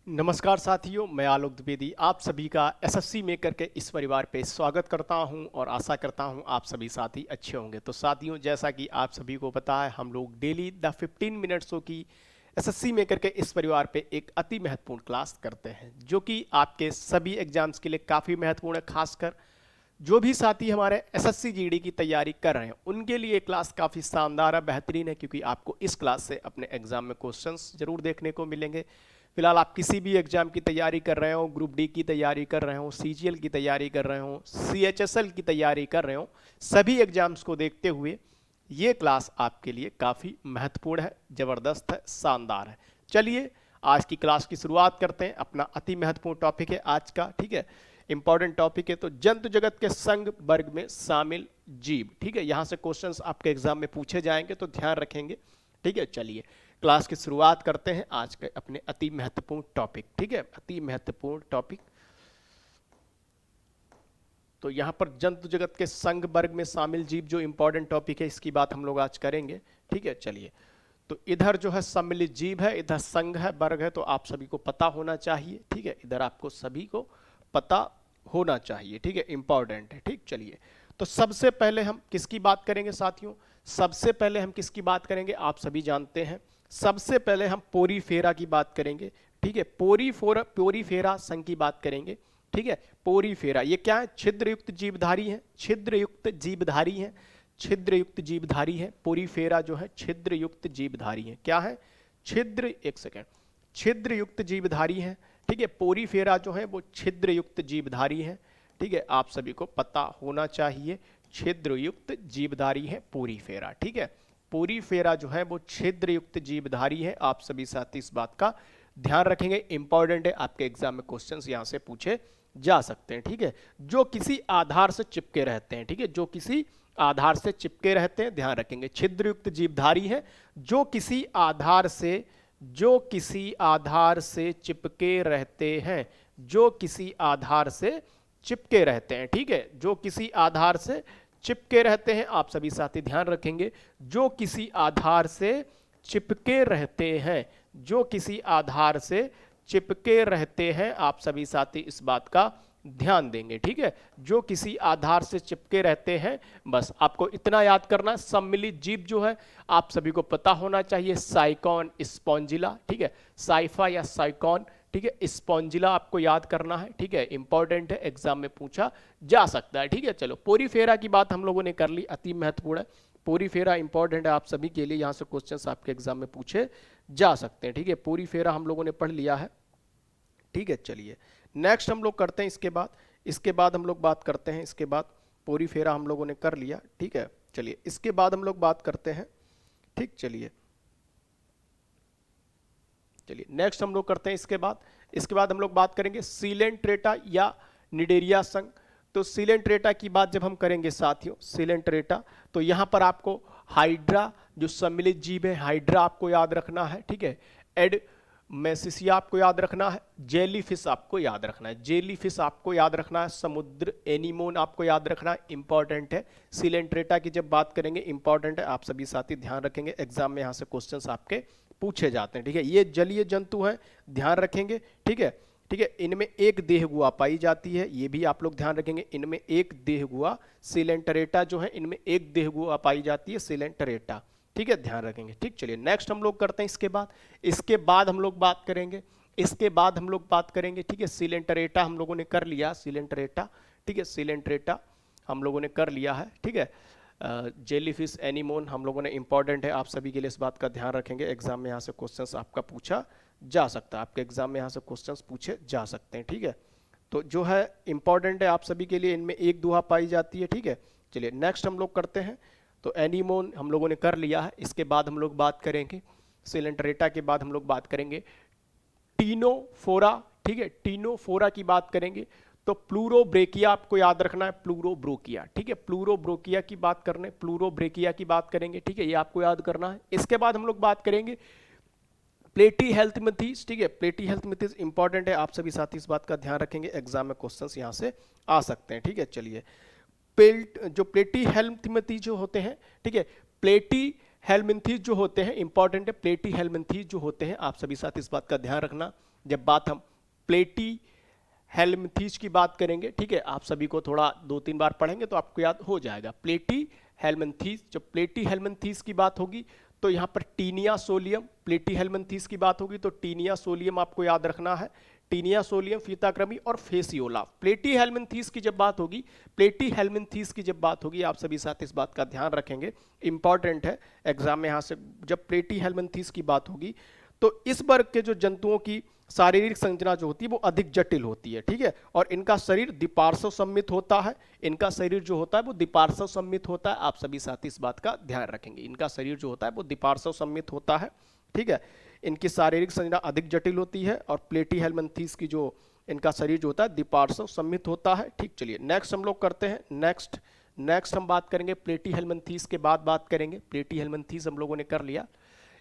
नमस्कार साथियों, मैं आलोक द्विवेदी आप सभी का एसएससी मेकर के इस परिवार पे स्वागत करता हूं और आशा करता हूं आप सभी साथी अच्छे होंगे। तो साथियों, जैसा कि आप सभी को पता है, हम लोग डेली द 15 मिनट्सों की एसएससी मेकर के इस परिवार पे एक अति महत्वपूर्ण क्लास करते हैं, जो कि आपके सभी एग्जाम्स के लिए काफ़ी महत्वपूर्ण है। खासकर जो भी साथी हमारे एसएससी जीडी की तैयारी कर रहे हैं उनके लिए क्लास काफ़ी शानदार है, बेहतरीन है, क्योंकि आपको इस क्लास से अपने एग्जाम में क्वेश्चंस जरूर देखने को मिलेंगे। फिलहाल आप किसी भी एग्जाम की तैयारी कर रहे हो, ग्रुप डी की तैयारी कर रहे हो, सीजीएल की तैयारी कर रहे हो, सीएचएसएल की तैयारी कर रहे हो, सभी एग्जाम्स को देखते हुए ये क्लास आपके लिए काफ़ी महत्वपूर्ण है, ज़बरदस्त है, शानदार है। चलिए आज की क्लास की शुरुआत करते हैं। अपना अति महत्वपूर्ण टॉपिक है आज का, ठीक है, इंपॉर्टेंट टॉपिक है। तो जंतु जगत के संघ वर्ग में शामिल जीव, ठीक है, यहाँ से क्वेश्चंस आपके एग्जाम में पूछे जाएंगे, तो ध्यान रखेंगे, ठीक है। चलिए क्लास की शुरुआत करते हैं आज के अपने अति महत्वपूर्ण टॉपिक, ठीक है, अति महत्वपूर्ण टॉपिक। तो यहाँ पर जंतु जगत के संघ वर्ग में शामिल जीव जो इंपॉर्टेंट टॉपिक है, इसकी बात हम लोग आज करेंगे, ठीक है। चलिए, तो इधर जो है सम्मिलित जीव है, इधर संघ है, वर्ग है, तो आप सभी को पता होना चाहिए, ठीक है। इधर आपको सभी को पता होना चाहिए, ठीक है, इंपॉर्टेंट है, ठीक। चलिए, तो सबसे पहले हम किसकी बात करेंगे साथियों? सबसे पहले हम किसकी बात करेंगे? आप सभी जानते हैं, सबसे पहले हम पोरीफेरा की बात करेंगे, ठीक है। पोरीफेरा संघ की बात करेंगे, ठीक है। पोरीफेरा ये क्या है? छिद्रयुक्त जीवधारी है, छिद्रयुक्त जीवधारी है, छिद्रयुक्त जीवधारी है। पोरीफेरा जो है छिद्रयुक्त जीवधारी है। क्या है? छिद्र, एक सेकेंड, छिद्रयुक्त जीवधारी है, ठीक है। पोरीफेरा जो है वो छिद्रयुक्त जीवधारी है, ठीक है, आप सभी को पता होना चाहिए। छिद्रयुक्त जीवधारी है पोरीफेरा, ठीक है। पोरीफेरा जो है वो छिद्रयुक्त जीवधारी है, आप सभी साथी इस बात का ध्यान रखेंगे, इंपॉर्टेंट है, आपके एग्जाम में क्वेश्चंस यहां से पूछे जा सकते हैं, ठीक है। जो किसी आधार से चिपके रहते हैं, ठीक है, जो किसी आधार से चिपके रहते हैं, ध्यान रखेंगे। छिद्रयुक्त जीवधारी है, जो किसी आधार से, जो किसी आधार से चिपके रहते हैं, जो किसी आधार से चिपके रहते हैं, ठीक है, जो किसी आधार से चिपके रहते हैं, आप सभी साथी ध्यान रखेंगे। जो किसी आधार से चिपके रहते हैं, जो किसी आधार से चिपके रहते हैं, आप सभी साथी इस बात का ध्यान देंगे, ठीक है। जो किसी आधार से चिपके रहते हैं, बस आपको इतना याद करना है। सम्मिलित जीव जो है आप सभी को पता होना चाहिए, साइकॉन स्पॉन्जिला, ठीक है, साइफा या साइकॉन, ठीक है, स्पॉन्जिला आपको याद करना है, ठीक है, इंपॉर्टेंट है, एग्जाम में पूछा जा सकता है, ठीक है। चलो, पोरीफेरा की बात हम लोगों ने कर ली, अति महत्वपूर्ण है। पोरीफेरा इंपॉर्टेंट है आप सभी के लिए, यहाँ से क्वेश्चंस आपके एग्जाम में पूछे जा सकते हैं, ठीक है। पोरीफेरा हम लोगों ने पढ़ लिया है, ठीक है। चलिए नेक्स्ट हम लोग करते हैं, इसके बाद हम लोग बात करते हैं, इसके बाद पोरीफेरा हम लोगों ने कर लिया, ठीक है। चलिए इसके बाद हम लोग बात करते हैं, ठीक। चलिए नेक्स्ट हम लोग करते हैं, इसके बाद हम लोग बात करेंगे सीलेंट्रेटा या निडेरिया संघ। तो सीलेंट्रेटा की बात जब हम करेंगे साथियों, सीलेंट्रेटा, तो यहां पर आपको हाइड्रा जो सम्मिलित जीव है, हाइड्रा आपको याद रखना है, ठीक है। एडमेसिसिया आपको याद रखना है, जेलीफिश आपको याद रखना है, जेलीफिश आपको याद रखना है, समुद्र एनीमोन आपको याद रखना है, इंपॉर्टेंट है। सीलेंट्रेटा की जब बात करेंगे इंपॉर्टेंट है, आप सभी साथी ध्यान रखेंगे, एग्जाम में यहां से क्वेश्चंस आपके पूछे जाते हैं, ठीक है। ये जलीय जंतु हैं, ध्यान रखेंगे, ठीक है, ठीक है। इनमें एक देहगुआ पाई जाती है, ये भी आप लोग ध्यान रखेंगे, इनमें एक देहगुआ, सीलेंटरेटा जो है इनमें एक देहगुआ पाई जाती है, सीलेंटरेटा, ठीक है, ध्यान रखेंगे, ठीक। चलिए नेक्स्ट हम लोग करते हैं, इसके बाद हम लोग बात करेंगे, ठीक है। सीलेंटरेटा हम लोगों ने कर लिया, सीलेंटरेटा, ठीक है, सीलेंटरेटा हम लोगों ने कर लिया है, ठीक है। जेलीफिश एनीमोन हम लोगों ने, इंपॉर्टेंट है, आप सभी के लिए इस बात का ध्यान रखेंगे, एग्जाम में यहाँ से क्वेश्चंस आपका पूछा जा सकता है, आपके एग्जाम में यहाँ से क्वेश्चंस पूछे जा सकते हैं, ठीक है। तो जो है इंपॉर्टेंट है आप सभी के लिए, इनमें एक दुहा पाई जाती है, ठीक है। चलिए नेक्स्ट हम लोग करते हैं, तो एनीमोन हम लोगों ने कर लिया है, इसके बाद हम लोग बात करेंगे सीलेंटरेटा के बाद हम लोग बात करेंगे टीनोफोरा, ठीक है, टीनोफोरा की बात करेंगे। तो प्लूरोब्रेकिया आपको याद रखना है, प्लूरोब्रोकिया, ठीक है, प्लूरोब्रोकिया की बात करने, प्लूरोब्रेकिया की बात करेंगे, ठीक है, ये आपको याद करना है। इसके बाद हम लोग बात करेंगे प्लेटी हेल्थ मिथीज, ठीक है, प्लेटी हेल्थ मिथीज इंपॉर्टेंट है, आप सभी साथी इस बात का ध्यान रखेंगे, एग्जाम में क्वेश्चंस यहां से आ सकते हैं, ठीक है। चलिए जो प्लेटी हेल्थ मिथीज जो होते हैं, ठीक है, प्लेटी हेलमिंथीज जो होते हैं, इंपॉर्टेंट है, प्लेटी हेलमिंथीज जो होते हैं, आप सभी साथ इस बात का ध्यान रखना, जब बात हम प्लेटी हेल्मिंथीज की बात करेंगे, ठीक है, आप सभी को थोड़ा 2-3 बार पढ़ेंगे तो आपको याद हो जाएगा। प्लेटी हेल्मिंथीज, जब प्लेटी हेल्मिंथीज की बात होगी तो यहाँ पर टीनिया सोलियम, प्लेटी हेल्मिंथीज की बात होगी तो टीनिया सोलियम आपको याद रखना है, टीनिया सोलियम, फीताक्रमी और फेसियोला। प्लेटी हेल्मिंथीज की जब बात होगी, प्लेटी हेल्मिंथीज की जब बात होगी, आप सभी साथ इस बात का ध्यान रखेंगे, इंपॉर्टेंट है एग्जाम में यहाँ से, जब प्लेटी हेल्मिंथीज की बात होगी तो इस वर्ग के जो जंतुओं की शारीरिक संरचना जो होती है वो अधिक जटिल होती है, ठीक है, और इनका शरीर द्विपार्श्व सममित होता है, इनका शरीर जो होता है वो द्विपार्श्व सममित होता है, आप सभी साथी इस बात का ध्यान रखेंगे, इनका शरीर जो होता है वो द्विपार्श्व सममित होता है, ठीक है, इनकी शारीरिक संरचना अधिक जटिल होती है और प्लेटी हेल्मिंथीज की जो इनका शरीर जो होता है द्विपार्श्व सममित होता है, ठीक। चलिए नेक्स्ट हम लोग करते हैं, नेक्स्ट हम बात करेंगे प्लेटी हेल्मिंथीज के बाद बात करेंगे, प्लेटी हेल्मिंथीज हम लोगों ने कर लिया,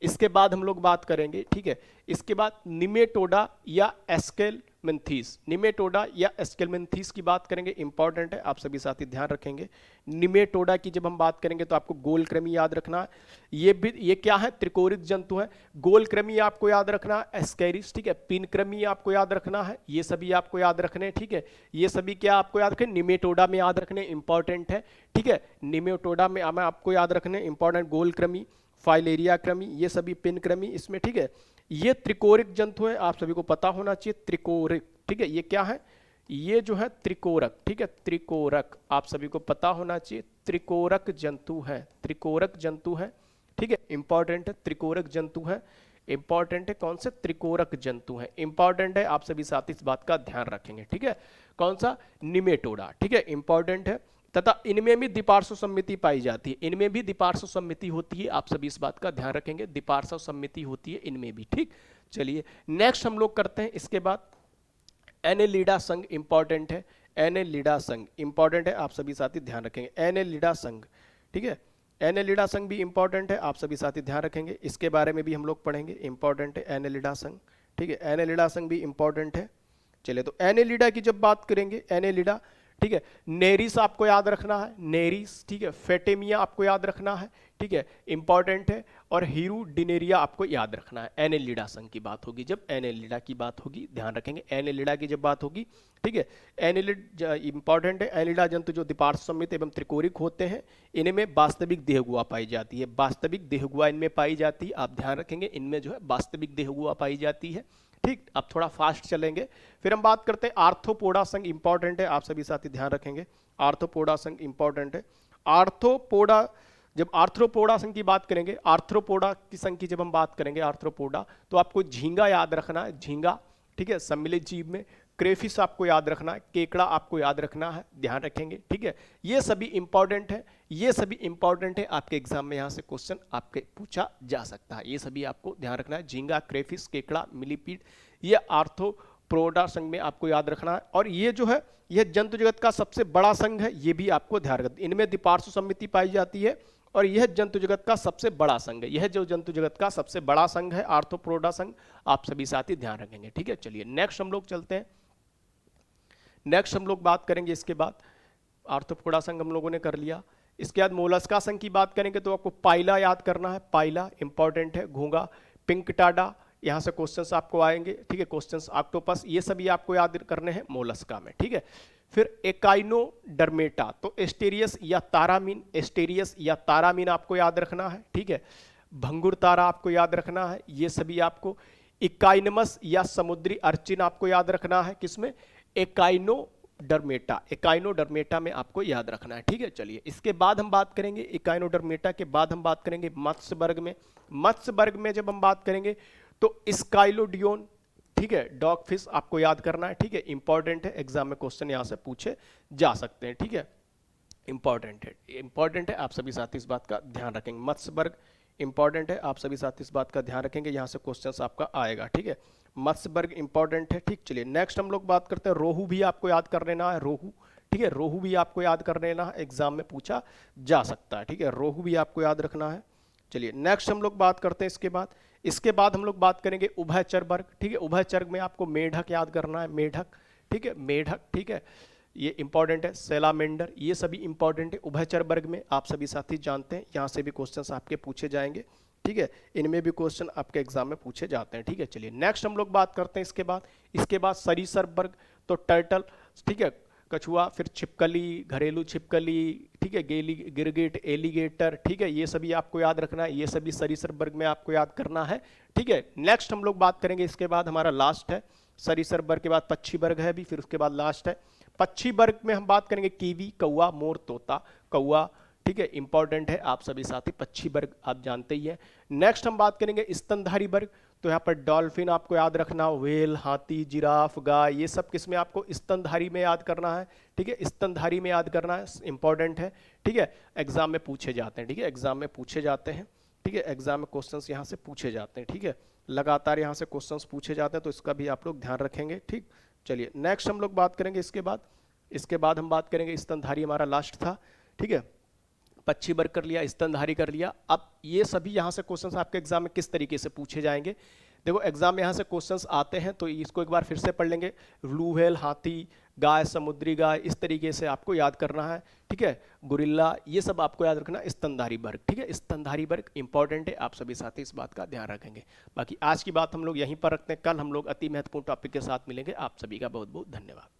इसके बाद हम लोग बात करेंगे, ठीक है, इसके बाद निमेटोडा या एस्केलमेंथीज, निमेटोडा या एस्केलमेंथीज की बात करेंगे, इंपॉर्टेंट है, आप सभी साथी ध्यान रखेंगे। निमेटोडा की जब हम बात करेंगे तो आपको गोलकृमि याद रखना है, ये क्या है, त्रिकोरिक जंतु है, गोलकृमि आपको याद रखना है, एस्केरिस, ठीक है, पिनकृमि आपको याद रखना है, ये सभी आपको याद रखने हैं, ठीक है, ये सभी क्या आपको याद रखें, निमेटोडा में याद रखने, इंपॉर्टेंट है, ठीक है, निमेटोडा में आपको याद रखने इंपॉर्टेंट, गोलकृमि, फाइलेरिया क्रमी, ये सभी पिन क्रमी इसमें, ठीक है, ये त्रिकोरिक जंतु है, आप सभी को पता होना चाहिए, त्रिकोरिक, ठीक है, ये क्या है, ये जो है त्रिकोरक, ठीक है, त्रिकोरक आप सभी को पता होना चाहिए, त्रिकोरक जंतु है, त्रिकोरक जंतु है, ठीक है, इंपॉर्टेंट है, त्रिकोरक जंतु है, इंपॉर्टेंट है, कौन से, त्रिकोरक जंतु है, इंपॉर्टेंट है, आप सभी साथी इस बात का ध्यान रखेंगे, ठीक है, कौन सा, निमेटोडा, ठीक है, इंपॉर्टेंट है, तथा इनमें भी द्विपार्श्व सम्मिति पाई जाती है, इनमें भी द्विपार्श्व सम्मिति होती है, आप सभी इस बात का ध्यान रखेंगे, द्विपार्श्व सम्मिति होती है इनमें भी, ठीक। चलिए नेक्स्ट हम लोग करते हैं, इसके बाद एनेलिडा संघ इंपॉर्टेंट है, एनेलिडा संघ इंपॉर्टेंट है, आप सभी साथी ध्यान रखेंगे, एनेलिडा संघ, ठीक है, एनेलिडा संघ भी इंपॉर्टेंट है, आप सभी साथी ध्यान रखेंगे, इसके बारे में भी हम लोग पढ़ेंगे, इंपॉर्टेंट है एनेलिडा संघ, ठीक है, एनेलिडा संघ भी इंपॉर्टेंट है। चलिए तो एनेलिडा की जब बात करेंगे, एनेलिडा, ठीक है, नेरिस आपको याद रखना है, नेरिस, ठीक है, फेटेमिया आपको याद रखना है, ठीक है, इंपॉर्टेंट है, और हीरुडिनेरिया आपको याद रखना है, एनेलिडा संघ की बात होगी, जब एनेलिडा की बात होगी ध्यान रखेंगे, एनेलिडा की जब बात होगी, ठीक है, एनेलिड इंपॉर्टेंट है, एनेलिडा जंतु जो द्विपार्श्व सम्मित एवं त्रिकोरिक होते हैं, इनमें वास्तविक देहगुआ पाई जाती है, वास्तविक देहगुआ इनमें पाई जाती है, आप ध्यान रखेंगे, इनमें जो है वास्तविक देहगुआ पाई जाती है, ठीक। अब थोड़ा फास्ट चलेंगे, फिर हम बात करते हैं आर्थ्रोपोडा संघ, इंपॉर्टेंट है, आप सभी साथी ध्यान रखेंगे, आर्थ्रोपोडा संघ इंपॉर्टेंट है, आर्थ्रोपोडा, जब आर्थ्रोपोडा संघ की बात करेंगे, आर्थ्रोपोडा की संघ की जब हम बात करेंगे आर्थ्रोपोडा, तो आपको झींगा याद रखना है, झींगा, ठीक है, सम्मिलित जीव में, क्रेफिस आपको याद रखना है, केकड़ा आपको याद रखना है, ध्यान रखेंगे, ठीक है, ये सभी इंपॉर्टेंट है, ये सभी इंपॉर्टेंट है, आपके एग्जाम में यहाँ से क्वेश्चन आपके पूछा जा सकता है, ये सभी आपको ध्यान रखना है, झींगा, क्रेफिस, केकड़ा, मिलीपीड, ये आर्थ्रोपोडा संघ में आपको याद रखना है, और ये जो है यह जंतु जगत का सबसे बड़ा संघ है, ये भी आपको ध्यान रखना, इनमें द्विपार्श्व सम्मिति पाई जाती है, और यह जंतु जगत का सबसे बड़ा संघ है, यह जो जंतु जगत का सबसे बड़ा संघ है आर्थ्रोपोडा संघ, आप सभी साथी ध्यान रखेंगे, ठीक है। चलिए नेक्स्ट हम लोग चलते हैं, नेक्स्ट हम लोग बात करेंगे, इसके बाद आर्थ्रोपोडा संघ हम लोगों ने कर लिया, इसके बाद मोलस्का संघ की बात करेंगे तो आपको पाइला याद करना है, पाइला इंपॉर्टेंट है, घोंगा, पिंकटाडा, यहाँ से क्वेश्चंस आपको आएंगे, ठीक है, क्वेश्चंस, ऑक्टोपस, ये सभी आपको याद करने हैं मोलस्का में, ठीक है। फिर एकाइनोडर्मेटा, तो एस्टेरियस या तारामीन, एस्टेरियस या तारामीन आपको याद रखना है, ठीक है, भंगुर तारा आपको याद रखना है, ये सभी आपको, इकाइनमस या समुद्री अर्चिन आपको याद रखना है, किसमें, एकाइनोडर्मेटा, एकाइनोडर्मेटा में आपको याद रखना है, ठीक है। चलिए इसके बाद हम बात करेंगे, इकाइनोडर्मेटा के बाद हम बात करेंगे मत्स्य वर्ग में, मत्स्य वर्ग में जब हम बात करेंगे तो स्काइलोडियोन, ठीक है, डॉग फिश आपको याद करना है, ठीक है, इंपॉर्टेंट है, एग्जाम में क्वेश्चन यहाँ से पूछे जा सकते हैं, ठीक है, इंपॉर्टेंट है, इंपॉर्टेंट है, आप सभी साथी इस बात का ध्यान रखेंगे, मत्स्य वर्ग इंपॉर्टेंट है, आप सभी साथी इस बात का ध्यान रखेंगे, यहाँ से क्वेश्चंस आपका आएगा, ठीक है, मत्स्य वर्ग इंपॉर्टेंट है, ठीक। चलिए नेक्स्ट हम लोग बात करते हैं, रोहू भी आपको याद कर लेना है, रोहू, ठीक है, रोहू भी आपको याद कर लेना है, एग्जाम में पूछा जा सकता है, ठीक है, रोहू भी आपको याद रखना है। चलिए नेक्स्ट हम लोग बात करते हैं, इसके बाद हम लोग बात करेंगे उभयचर वर्ग, ठीक है, उभयचर में आपको मेढक याद करना है, मेढक, ठीक है, मेढक, ठीक है, ये इंपॉर्टेंट है, सैलामेंडर, ये सभी इंपॉर्टेंट है उभयचर वर्ग में, आप सभी साथी जानते हैं, यहाँ से भी क्वेश्चंस आपके पूछे जाएंगे, ठीक है, इनमें भी क्वेश्चन आपके एग्जाम में पूछे जाते हैं। ठीक है, चलिए नेक्स्ट हम लोग बात करते हैं इसके बाद सरीसृप वर्ग, तो टर्टल, ठीक है, कछुआ, फिर छिपकली, घरेलू छिपकली, ठीक है, गेली, गिरगिट, एलिगेटर, ठीक है, ये सभी आपको याद रखना है, ये सभी सरीसृप वर्ग में आपको याद करना है। ठीक है, नेक्स्ट हम लोग बात करेंगे, इसके बाद हमारा लास्ट है सरीसृप वर्ग के बाद पक्षी वर्ग है भी, फिर उसके बाद लास्ट है पक्षी वर्ग में हम बात करेंगे कीवी, कौवा, मोर, तोता, कौवा, ठीक है, इंपॉर्टेंट है आप सभी साथी, पक्षी वर्ग आप जानते ही है। नेक्स्ट हम बात करेंगे स्तनधारी वर्ग, तो यहाँ पर डॉल्फिन आपको याद रखना, व्हेल, हाथी, जिराफ, गाय, ये सब किसमें आपको स्तनधारी में याद करना है। ठीक है, स्तनधारी में याद करना है, इंपॉर्टेंट है। ठीक है, एग्जाम में पूछे जाते हैं। ठीक है, एग्जाम में पूछे जाते हैं। ठीक है, एग्जाम में क्वेश्चंस यहाँ से पूछे जाते हैं। ठीक है, लगातार यहाँ से क्वेश्चंस पूछे जाते हैं, तो इसका भी आप लोग ध्यान रखेंगे। ठीक, चलिए नेक्स्ट हम लोग बात करेंगे इसके बाद हम बात करेंगे स्तनधारी, हमारा लास्ट था। ठीक है, पक्षी वर्ग कर लिया, स्तनधारी कर लिया। अब ये सभी यहाँ से क्वेश्चंस आपके एग्जाम में किस तरीके से पूछे जाएंगे, देखो एग्जाम में यहाँ से क्वेश्चंस आते हैं, तो इसको एक बार फिर से पढ़ लेंगे। ब्लू व्हेल, हाथी, गाय, समुद्री गाय, इस तरीके से आपको याद करना है। ठीक है, गुरिल्ला, ये सब आपको याद रखना, स्तनधारी वर्ग। ठीक है, स्तनधारी वर्ग इंपॉर्टेंट है, आप सभी साथी इस बात का ध्यान रखेंगे। बाकी आज की बात हम लोग यहीं पर रखते हैं, कल हम लोग अति महत्वपूर्ण टॉपिक के साथ मिलेंगे। आप सभी का बहुत बहुत धन्यवाद।